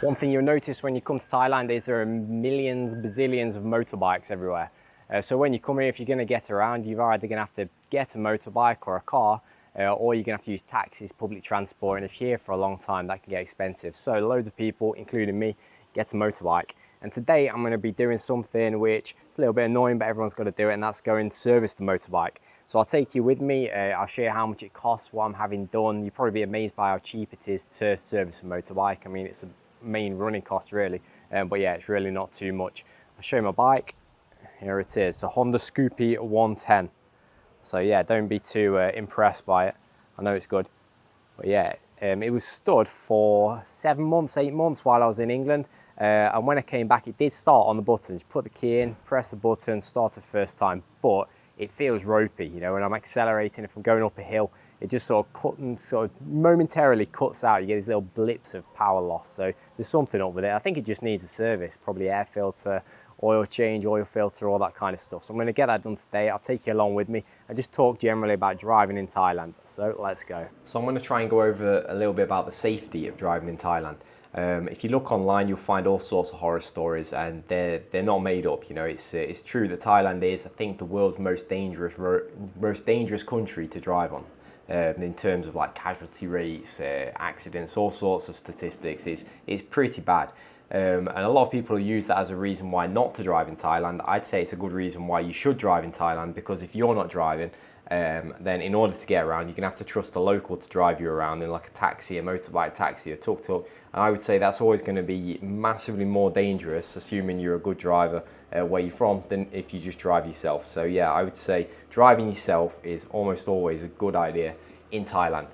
One thing you'll notice when you come to Thailand is there are millions, bazillions of motorbikes everywhere. So when you come here, if you're going to get around, you're either going to have to get a motorbike or a car, or you're going to have to use taxis, public transport. And if you're here for a long time, that can get expensive. So loads of people, including me, get a motorbike. And today I'm going to be doing something which is a little bit annoying, but everyone's got to do it, and that's go and service the motorbike. So I'll take you with me. I'll show you how much it costs, what I'm having done. You'll probably be amazed by how cheap it is to service a motorbike. I mean, it's a main running cost really, but yeah, it's really not too much. I'll show you my bike. Here it is, a Honda Scoopy 110. So yeah, don't be too impressed by it. I know it's good, but yeah, it was stood for 7 months, 8 months while I was in England, and when I came back, it did start on the buttons. Put the key in, press the button, start the first time, but it feels ropey, you know, when I'm accelerating, if I'm going up a hill, it just sort of momentarily cuts out. You get these little blips of power loss. So there's something up with it. I think it just needs a service, probably air filter, oil change, oil filter, all that kind of stuff. So I'm going to get that done today. I'll take you along with me and just talk generally about driving in Thailand. So let's go. So I'm going to try and go over a little bit about the safety of driving in Thailand. If you look online, you'll find all sorts of horror stories, and they're not made up. You know, it's true that Thailand is, I think, the world's most dangerous country to drive on. In terms of like casualty rates, accidents, all sorts of statistics, it's pretty bad. And a lot of people use that as a reason why not to drive in Thailand. I'd say it's a good reason why you should drive in Thailand, because if you're not driving, then in order to get around, you're gonna have to trust a local to drive you around in like a taxi, a motorbike taxi, a tuk-tuk. And I would say that's always gonna be massively more dangerous, assuming you're a good driver where you're from, than if you just drive yourself. So yeah, I would say driving yourself is almost always a good idea in Thailand.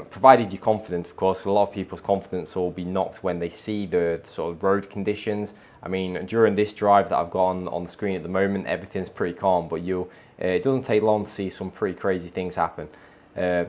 Provided you're confident, of course. A lot of people's confidence will be knocked when they see the sort of road conditions. I mean, during this drive that I've got on the screen at the moment, everything's pretty calm, but it doesn't take long to see some pretty crazy things happen.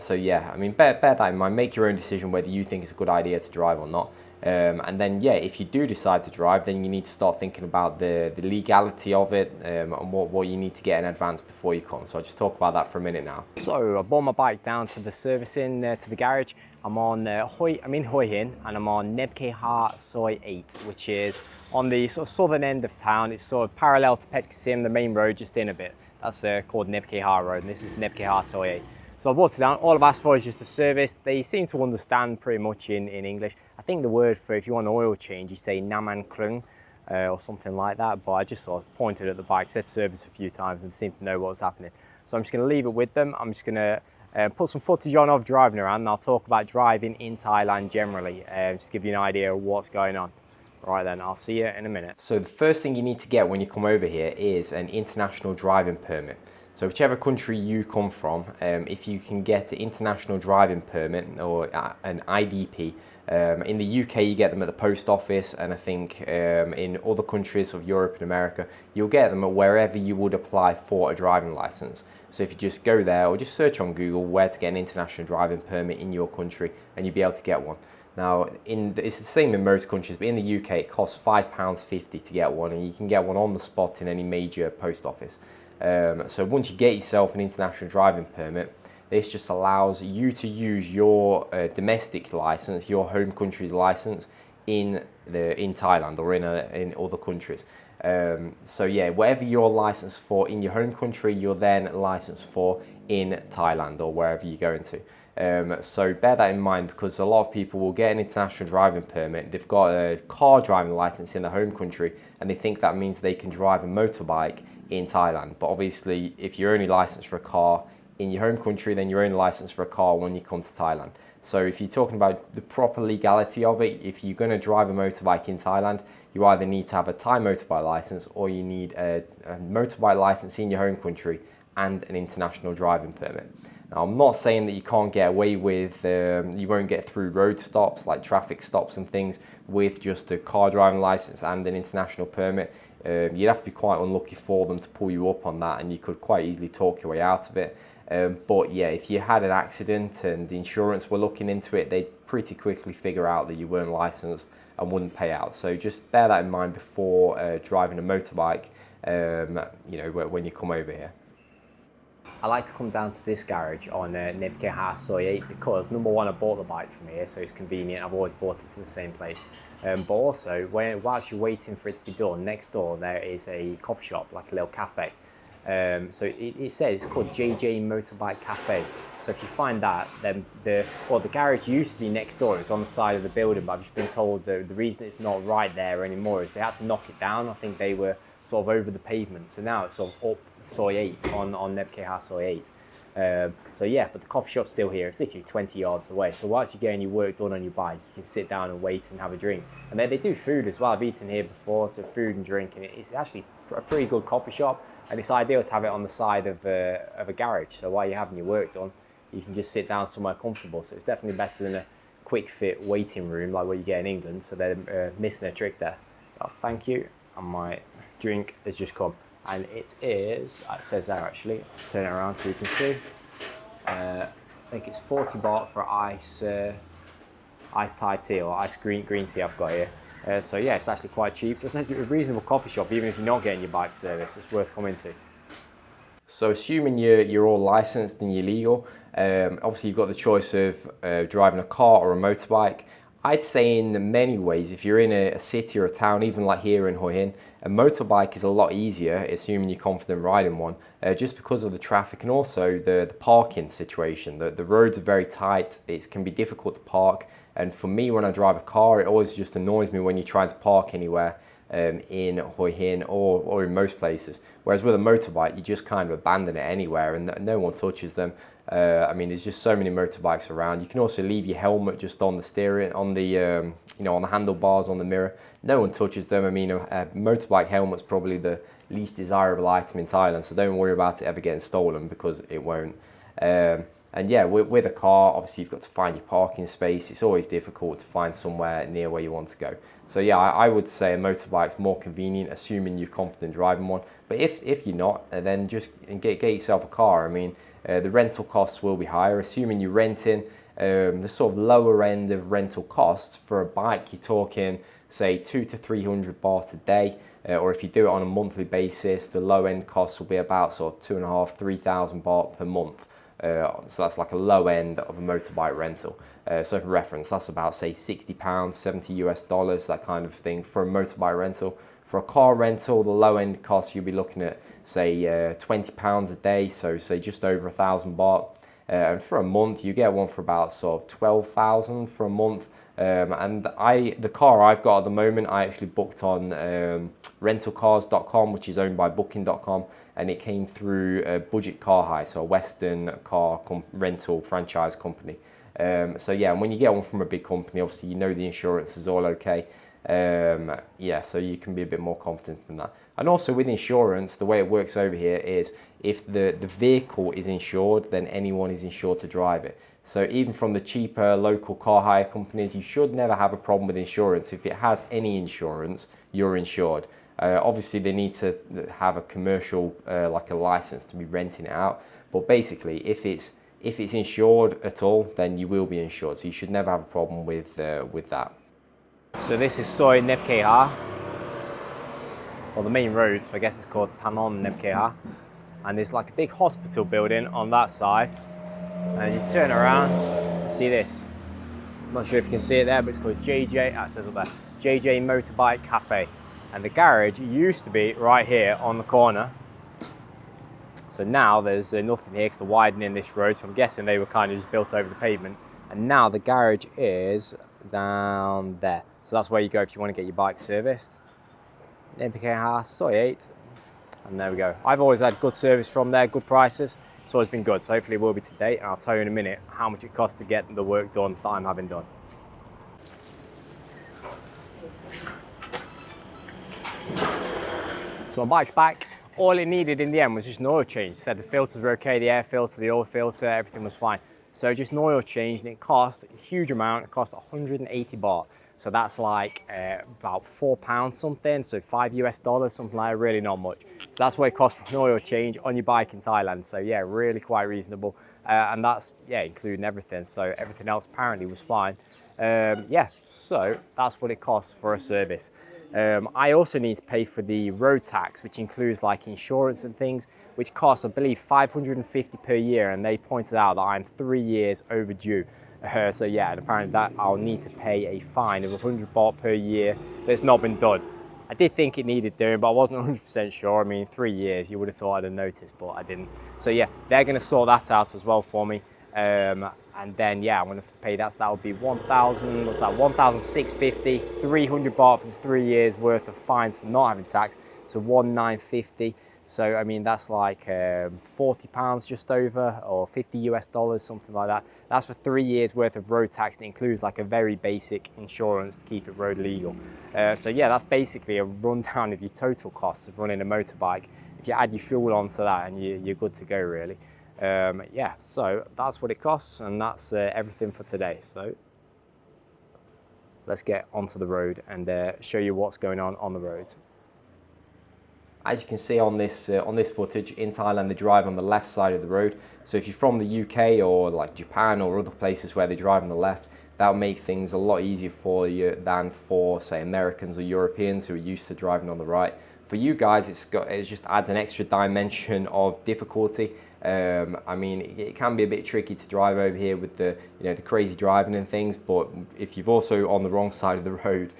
So yeah, I mean, bear that in mind. Make your own decision whether you think it's a good idea to drive or not. And then yeah, if you do decide to drive, then you need to start thinking about the legality of it, and what you need to get in advance before you come. So I'll just talk about that for a minute now. So I brought my bike down to the servicing, to the garage. I'm in Hoi Hin, and I'm on Neb Khe Ha Soi 8, which is on the sort of southern end of town. It's sort of parallel to Pet Kasim, the main road, just in a bit. That's called Neb Khe Ha Road, and this is Neb Khe Ha Soi 8. So I brought it down. All I've asked for is just a service. They seem to understand pretty much in English. I think the word for if you want an oil change, you say Naman Klung or something like that. But I just sort of pointed at the bike, said service a few times, and seemed to know what was happening. So I'm just going to leave it with them. I'm just going to put some footage on of driving around, and I'll talk about driving in Thailand generally, just give you an idea of what's going on. Right then, I'll see you in a minute. So the first thing you need to get when you come over here is an international driving permit. So whichever country you come from, if you can get an international driving permit or an IDP, in the UK you get them at the post office, and I think in other countries of Europe and America, you'll get them at wherever you would apply for a driving license. So if you just go there or just search on Google where to get an international driving permit in your country, and you'll be able to get one. Now, it's the same in most countries, but in the UK it costs £5.50 to get one, and you can get one on the spot in any major post office. So once you get yourself an international driving permit, this just allows you to use your domestic license, your home country's license, in Thailand or in other countries. So yeah, whatever you're licensed for in your home country, you're then licensed for in Thailand or wherever you're going to. So bear that in mind, because a lot of people will get an international driving permit. They've got a car driving license in their home country, and they think that means they can drive a motorbike in Thailand. But obviously, if you're only licensed for a car in your home country, then you're only licensed for a car when you come to Thailand. So if you're talking about the proper legality of it, if you're going to drive a motorbike in Thailand, you either need to have a Thai motorbike license, or you need a motorbike license in your home country and an international driving permit. Now, I'm not saying that you can't get away with, you won't get through road stops, like traffic stops and things, with just a car driving license and an international permit. You'd have to be quite unlucky for them to pull you up on that, and you could quite easily talk your way out of it. But yeah, if you had an accident and the insurance were looking into it, they'd pretty quickly figure out that you weren't licensed and wouldn't pay out. So just bear that in mind before driving a motorbike, you know, when you come over here. I like to come down to this garage on Nebke Soy 8 because number one, I bought the bike from here, so it's convenient. I've always bought it to the same place. But also, whilst you're waiting for it to be done, next door there is a coffee shop, like a little cafe. So it says it's called JJ Motorbike Cafe. So if you find that, then the garage used to be next door. It was on the side of the building, but I've just been told the reason it's not right there anymore is they had to knock it down. I think they were sort of over the pavement. So now it's sort of up Soy 8 on Nebke Soy 8. So yeah, but the coffee shop's still here. It's literally 20 yards away. So whilst you're getting your work done on your bike, you can sit down and wait and have a drink. And they do food as well. I've eaten here before, so food and drink, and it's actually a pretty good coffee shop. And it's ideal to have it on the side of a garage. So while you're having your work done, you can just sit down somewhere comfortable. So it's definitely better than a quick fit waiting room like what you get in England. So they're missing a trick there. Oh, thank you. And my drink has just come. And it says there actually, I'll turn it around so you can see. I think it's 40 baht for ice Thai tea or ice green tea I've got here. So yeah, it's actually quite cheap. So it's actually a reasonable coffee shop, even if you're not getting your bike service, it's worth coming to. So assuming you're all licensed and you're legal, obviously you've got the choice of driving a car or a motorbike. I'd say in many ways, if you're in a city or a town, even like here in Hue Hin, a motorbike is a lot easier, assuming you're confident riding one, just because of the traffic and also the parking situation. The roads are very tight, it can be difficult to park, and for me when I drive a car, it always just annoys me when you're trying to park anywhere in Hue Hin or in most places. Whereas with a motorbike, you just kind of abandon it anywhere and no one touches them. I mean, there's just so many motorbikes around. You can also leave your helmet just on the steering, on the on the handlebars, on the mirror. No one touches them. I mean, a motorbike helmet's probably the least desirable item in Thailand, so don't worry about it ever getting stolen because it won't. And yeah, with a car, obviously you've got to find your parking space. It's always difficult to find somewhere near where you want to go. So yeah, I would say a motorbike's more convenient, assuming you're confident driving one. But if you're not, then just get yourself a car. I mean, the rental costs will be higher, assuming you're renting. The sort of lower end of rental costs for a bike, you're talking, say, 200 to 300 baht a day. Or if you do it on a monthly basis, the low end costs will be about sort of 2,500 to 3,000 baht per month. So that's like a low end of a motorbike rental. So for reference, that's about, say, £60, $70 that kind of thing for a motorbike rental. For a car rental, the low end cost, you'll be looking at, say, £20 a day, so say just over 1,000 baht. And for a month, you get one for about sort of 12,000 for a month. And the car I've got at the moment, I actually booked on rentalcars.com, which is owned by booking.com, and it came through Budget Car Hire, so a Western car rental franchise company. So yeah, and when you get one from a big company, obviously you know the insurance is all okay. Yeah, so you can be a bit more confident than that. And also with insurance, the way it works over here is if the vehicle is insured, then anyone is insured to drive it. So even from the cheaper local car hire companies, you should never have a problem with insurance. If it has any insurance, you're insured. Obviously, they need to have a commercial, like a license to be renting it out. But basically, if it's insured at all, then you will be insured. So you should never have a problem with that. So this is Soy Nebke, or the main road, so I guess it's called Tanon Nebke. And there's like a big hospital building on that side. And you turn around, you see this. I'm not sure if you can see it there, but it's called JJ, it says up there, JJ Motorbike Cafe. And the garage used to be right here on the corner. So now there's nothing here because they're widening this road, so I'm guessing they were kind of just built over the pavement. And now the garage is down there. So that's where you go if you want to get your bike serviced. Nebke Soy 8. And there we go. I've always had good service from there, good prices. It's always been good, so hopefully it will be today. And I'll tell you in a minute how much it costs to get the work done that I'm having done. So my bike's back. All it needed in the end was just an oil change. It said the filters were okay, the air filter, the oil filter, everything was fine. So just an oil change, and it cost a huge amount. It cost 180 baht. So that's like about £4 something, so $5 something like that, really not much. So that's what it costs for an oil change on your bike in Thailand. So yeah, really quite reasonable. And that's, yeah, including everything. So everything else apparently was fine. Yeah, so that's what it costs for a service. I also need to pay for the road tax, which includes like insurance and things, which costs, I believe, 550 per year. And they pointed out that I'm 3 years overdue. So yeah, and apparently that I'll need to pay a fine of 100 baht per year that's not been done. I did think it needed doing, but I wasn't 100% sure. I mean, 3 years, you would have thought I'd have noticed, but I didn't. So yeah, they're going to sort that out as well for me. And then yeah, I'm going to pay that. So that would be 1,000. What's that? 1,650, 300 baht for 3 years worth of fines for not having tax. So 1,950. So I mean that's like 40 pounds just over, or 50 US dollars, something like that. That's for 3 years worth of road tax. And it includes like a very basic insurance to keep it road legal. So yeah, that's basically a rundown of your total costs of running a motorbike. If you add your fuel onto that, and you're good to go really. Yeah, so that's what it costs, and that's everything for today. So let's get onto the road and show you what's going on the roads. As you can see on this footage, in Thailand they drive on the left side of the road. So if you're from the UK or like Japan or other places where they drive on the left, that'll make things a lot easier for you than for, say, Americans or Europeans who are used to driving on the right. For you guys, it just adds an extra dimension of difficulty. I mean, it can be a bit tricky to drive over here with the crazy driving and things, but if you've also on the wrong side of the road,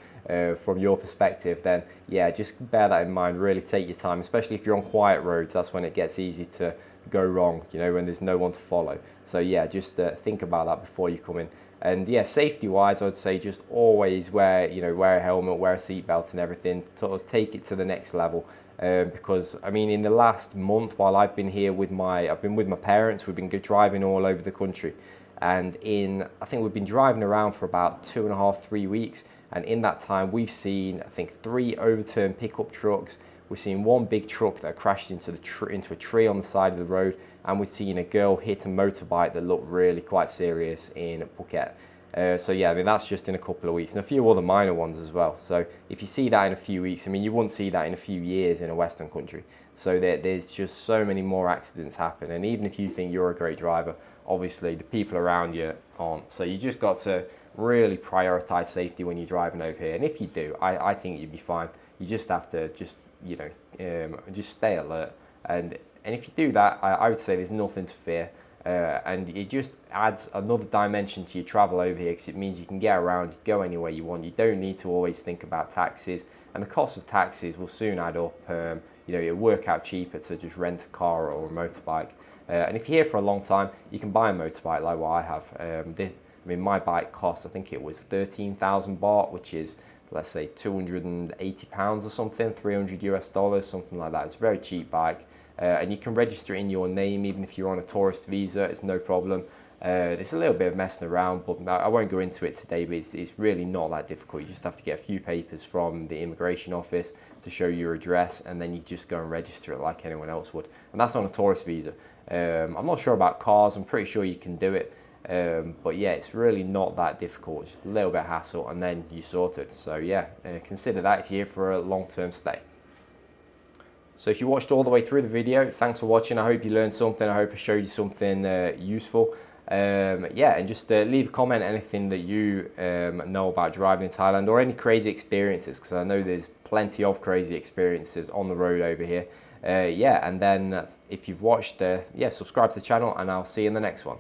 from your perspective, then yeah, just bear that in mind. Really take your time, especially if you're on quiet roads. That's when it gets easy to go wrong, when there's no one to follow. So yeah, just think about that before you come in. And yeah, safety wise, I would say just always wear a helmet, wear a seatbelt and everything, sort of take it to the next level. Because I mean, in the last month while I've been here I've been with my parents, we've been driving all over the country. And I think we've been driving around for about 2.5, 3 weeks. And in that time, we've seen, I think, 3 overturned pickup trucks. We've seen 1 big truck that crashed into a tree on the side of the road. And we've seen a girl hit a motorbike that looked really quite serious in Phuket. So yeah, I mean, that's just in a couple of weeks, and a few other minor ones as well. So if you see that in a few weeks, I mean, you wouldn't see that in a few years in a Western country. So there's just so many more accidents happen. And even if you think you're a great driver, obviously the people around you aren't. So you just got to really prioritize safety when you're driving over here. And if you do, I think you'd be fine. You just have to just stay alert. And if you do that, I would say there's nothing to fear. And it just adds another dimension to your travel over here, because it means you can get around, go anywhere you want. You don't need to always think about taxes, and the cost of taxes will soon add up. It'll work out cheaper to just rent a car or a motorbike. And if you're here for a long time, you can buy a motorbike like what I have. My bike cost, I think it was 13,000 baht, which is, let's say, 280 pounds or something, 300 US dollars, something like that. It's a very cheap bike. And you can register it in your name even if you're on a tourist visa. It's no problem. It's a little bit of messing around, but I won't go into it today, but it's really not that difficult. You just have to get a few papers from the immigration office to show your address, and then you just go and register it like anyone else would. And that's on a tourist visa. I'm not sure about cars. I'm pretty sure you can do it. But yeah, it's really not that difficult. Just a little bit of hassle, and then you sort it. So yeah, consider that if you're here for a long-term stay. So if you watched all the way through the video, thanks for watching. I hope you learned something. I hope I showed you something useful. Yeah, and just leave a comment, anything that you know about driving in Thailand, or any crazy experiences, because I know there's plenty of crazy experiences on the road over here. Yeah, and then if you've watched, yeah, subscribe to the channel, and I'll see you in the next one.